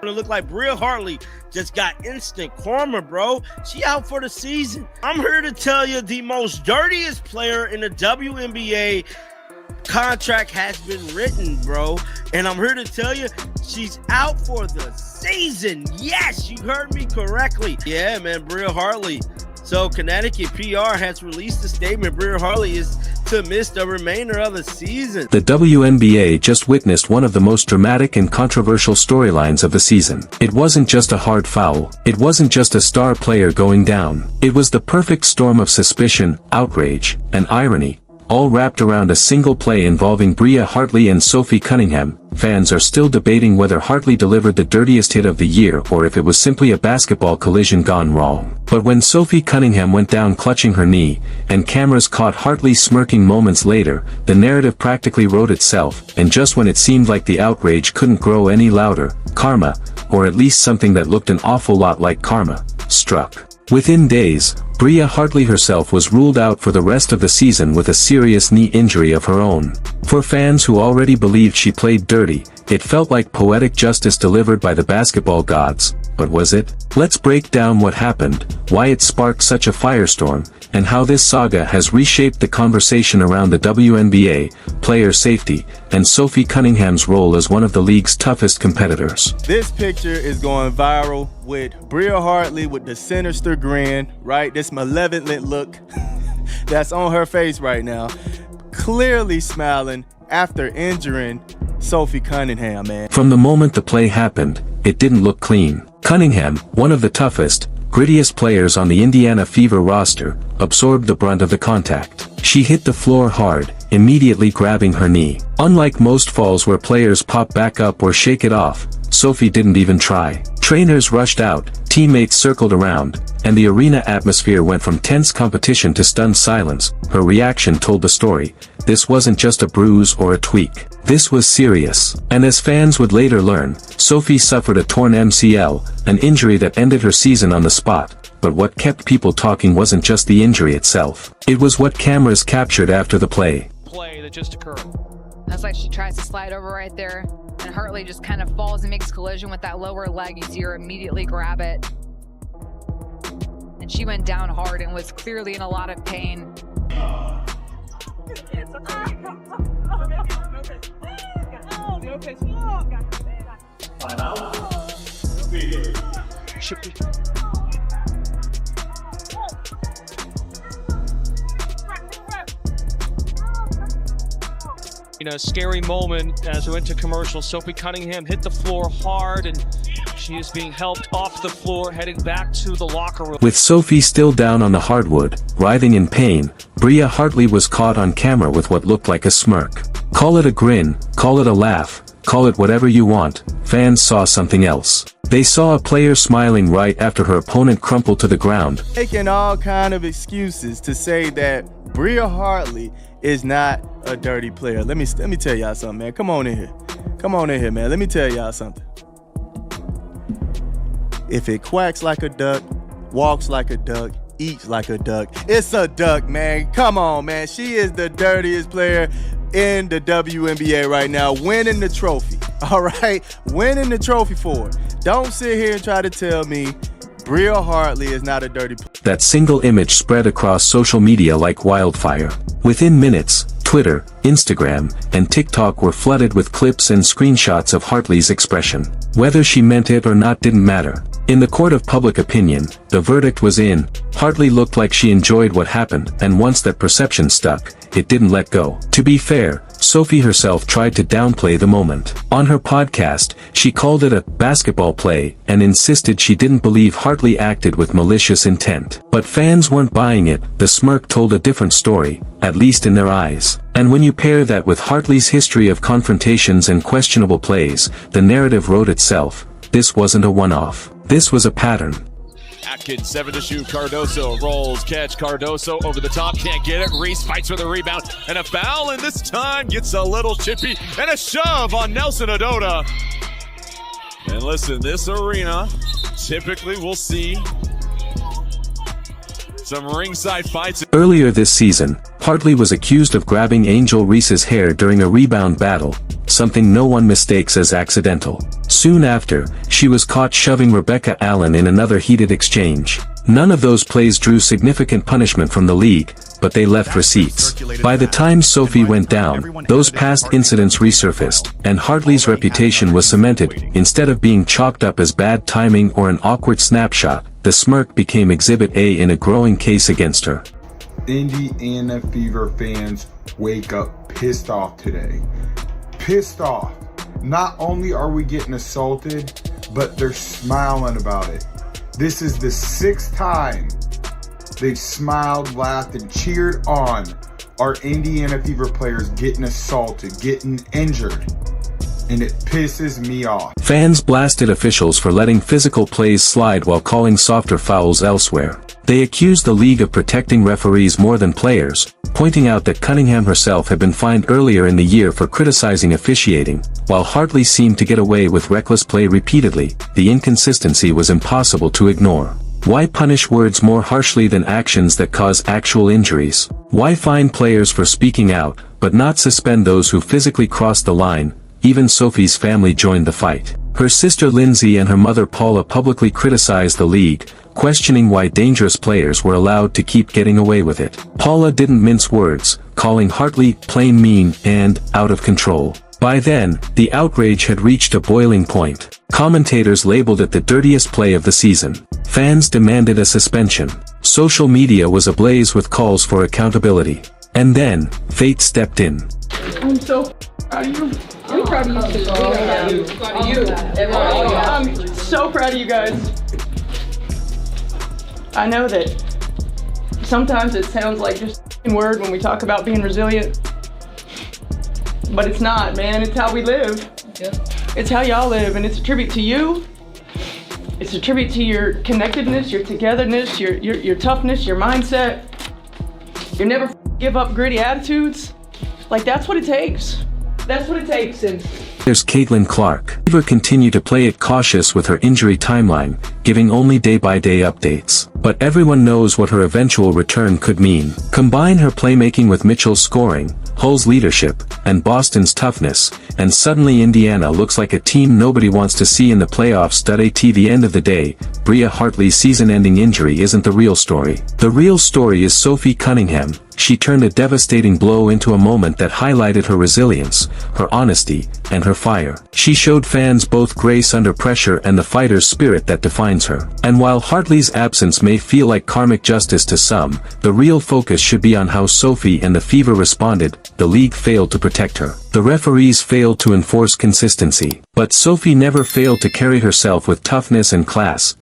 It looked like Bria Hartley just got instant karma, bro. She out for the season. I'm here to tell you the most dirtiest player in the WNBA contract has been written, bro. And I'm here to tell you she's out for the season. Yes, you heard me correctly. Yeah, man, Bria Hartley. So Connecticut PR has released a statement. Bria Hartley is to miss the remainder of the season. The WNBA just witnessed one of the most dramatic and controversial storylines of the season. It wasn't just a hard foul. It wasn't just a star player going down. It was the perfect storm of suspicion, outrage, and irony, all wrapped around a single play involving Bria Hartley and Sophie Cunningham. Fans are still debating whether Hartley delivered the dirtiest hit of the year or if it was simply a basketball collision gone wrong. But when Sophie Cunningham went down clutching her knee, and cameras caught Hartley smirking moments later, the narrative practically wrote itself, and just when it seemed like the outrage couldn't grow any louder, karma, or at least something that looked an awful lot like karma, struck. Within days, Bria Hartley herself was ruled out for the rest of the season with a serious knee injury of her own. For fans who already believed she played dirty, it felt like poetic justice delivered by the basketball gods. But was it? Let's break down what happened, why it sparked such a firestorm, and how this saga has reshaped the conversation around the WNBA, player safety, and Sophie Cunningham's role as one of the league's toughest competitors. This picture is going viral with Bria Hartley with the sinister grin, right? This malevolent look that's on her face right now. Clearly smiling after injuring Sophie Cunningham, man. From the moment the play happened, it didn't look clean. Cunningham, one of the toughest, grittiest players on the Indiana Fever roster, absorbed the brunt of the contact. She hit the floor hard, immediately grabbing her knee. Unlike most falls where players pop back up or shake it off, Sophie didn't even try. Trainers rushed out, teammates circled around, and the arena atmosphere went from tense competition to stunned silence. Her reaction told the story. This wasn't just a bruise or a tweak. This was serious. And as fans would later learn, Sophie suffered a torn MCL, an injury that ended her season on the spot. But what kept people talking wasn't just the injury itself. It was what cameras captured after the play. Play that just occurred. That's like she tries to slide over right there, and Hartley just kind of falls and makes collision with that lower leg. You see her immediately grab it. And she went down hard and was clearly in a lot of pain. You know, scary moment as we went to commercial. Sophie Cunningham hit the floor hard, and she is being helped off the floor, heading back to the locker room. With Sophie still down on the hardwood, writhing in pain, Bria Hartley was caught on camera with what looked like a smirk. Call it a grin, call it a laugh, call it whatever you want. Fans saw something else. They saw a player smiling right after her opponent crumpled to the ground. Making all kind of excuses to say that Bria Hartley is not a dirty player. Let me tell y'all something, man. Come on in here. Come on in here, man. Let me tell y'all something. If it quacks like a duck, walks like a duck, eats like a duck, it's a duck, man. Come on, man. She is the dirtiest player in the WNBA right now, winning the trophy. All right? Winning the trophy for her. Don't sit here and try to tell me Bria Hartley is not a dirty player. That single image spread across social media like wildfire. Within minutes, Twitter, Instagram, and TikTok were flooded with clips and screenshots of Hartley's expression. Whether she meant it or not didn't matter. In the court of public opinion, the verdict was in. Hartley looked like she enjoyed what happened, and once that perception stuck, it didn't let go. To be fair, Sophie herself tried to downplay the moment. On her podcast, she called it a basketball play and insisted she didn't believe Hartley acted with malicious intent. But fans weren't buying it. The smirk told a different story, at least in their eyes. And when you pair that with Hartley's history of confrontations and questionable plays, the narrative wrote itself. This wasn't a one-off. This was a pattern. Atkins, 7 to shoot. Cardoso rolls, catch. Cardoso over the top, can't get it. Reese fights for the rebound, and a foul, and this time gets a little chippy, and a shove on Nelson Ododa. And listen, this arena, typically we'll see some ringside fights. Earlier this season, Hartley was accused of grabbing Angel Reese's hair during a rebound battle, something no one mistakes as accidental. Soon after, she was caught shoving Rebecca Allen in another heated exchange. None of those plays drew significant punishment from the league, but they left receipts. By the time Sophie went down, those past incidents resurfaced, and Hartley's reputation was cemented. Instead of being chalked up as bad timing or an awkward snapshot, the smirk became Exhibit A in a growing case against her. Indiana Fever fans wake up pissed off today. Pissed off. Not only are we getting assaulted, but they're smiling about it. This is the 6th time they've smiled, laughed, and cheered on our Indiana Fever players getting assaulted, getting injured. And it pisses me off. Fans blasted officials for letting physical plays slide while calling softer fouls elsewhere. They accused the league of protecting referees more than players, pointing out that Cunningham herself had been fined earlier in the year for criticizing officiating. While Hartley seemed to get away with reckless play repeatedly, the inconsistency was impossible to ignore. Why punish words more harshly than actions that cause actual injuries? Why fine players for speaking out, but not suspend those who physically crossed the line? Even Sophie's family joined the fight. Her sister Lindsay and her mother Paula publicly criticized the league, questioning why dangerous players were allowed to keep getting away with it. Paula didn't mince words, calling Hartley plain mean and out of control. By then, the outrage had reached a boiling point. Commentators labeled it the dirtiest play of the season. Fans demanded a suspension. Social media was ablaze with calls for accountability. And then, fate stepped in. I'm so proud of you. I'm proud of you too. I'm so proud of you guys. I know that sometimes it sounds like just a word when we talk about being resilient, but it's not, man. It's how we live. It's how y'all live, and it's a tribute to you. It's a tribute to your connectedness, your togetherness, your toughness, your mindset. You never give up gritty attitudes. Like, that's what it takes. That's what it takes. And there's Caitlin Clark. Fever continued to play it cautious with her injury timeline, giving only day-by-day updates. But everyone knows what her eventual return could mean. Combine her playmaking with Mitchell's scoring, Hull's leadership, and Boston's toughness, and suddenly Indiana looks like a team nobody wants to see in the playoffs. At the end of the day, Bria Hartley's season-ending injury isn't the real story. The real story is Sophie Cunningham. She turned a devastating blow into a moment that highlighted her resilience, her honesty, and her fire. She showed fans both grace under pressure and the fighter's spirit that defines her. And while Hartley's absence may feel like karmic justice to some, the real focus should be on how Sophie and the Fever responded. The league failed to protect her. The referees failed to enforce consistency. But Sophie never failed to carry herself with toughness and class.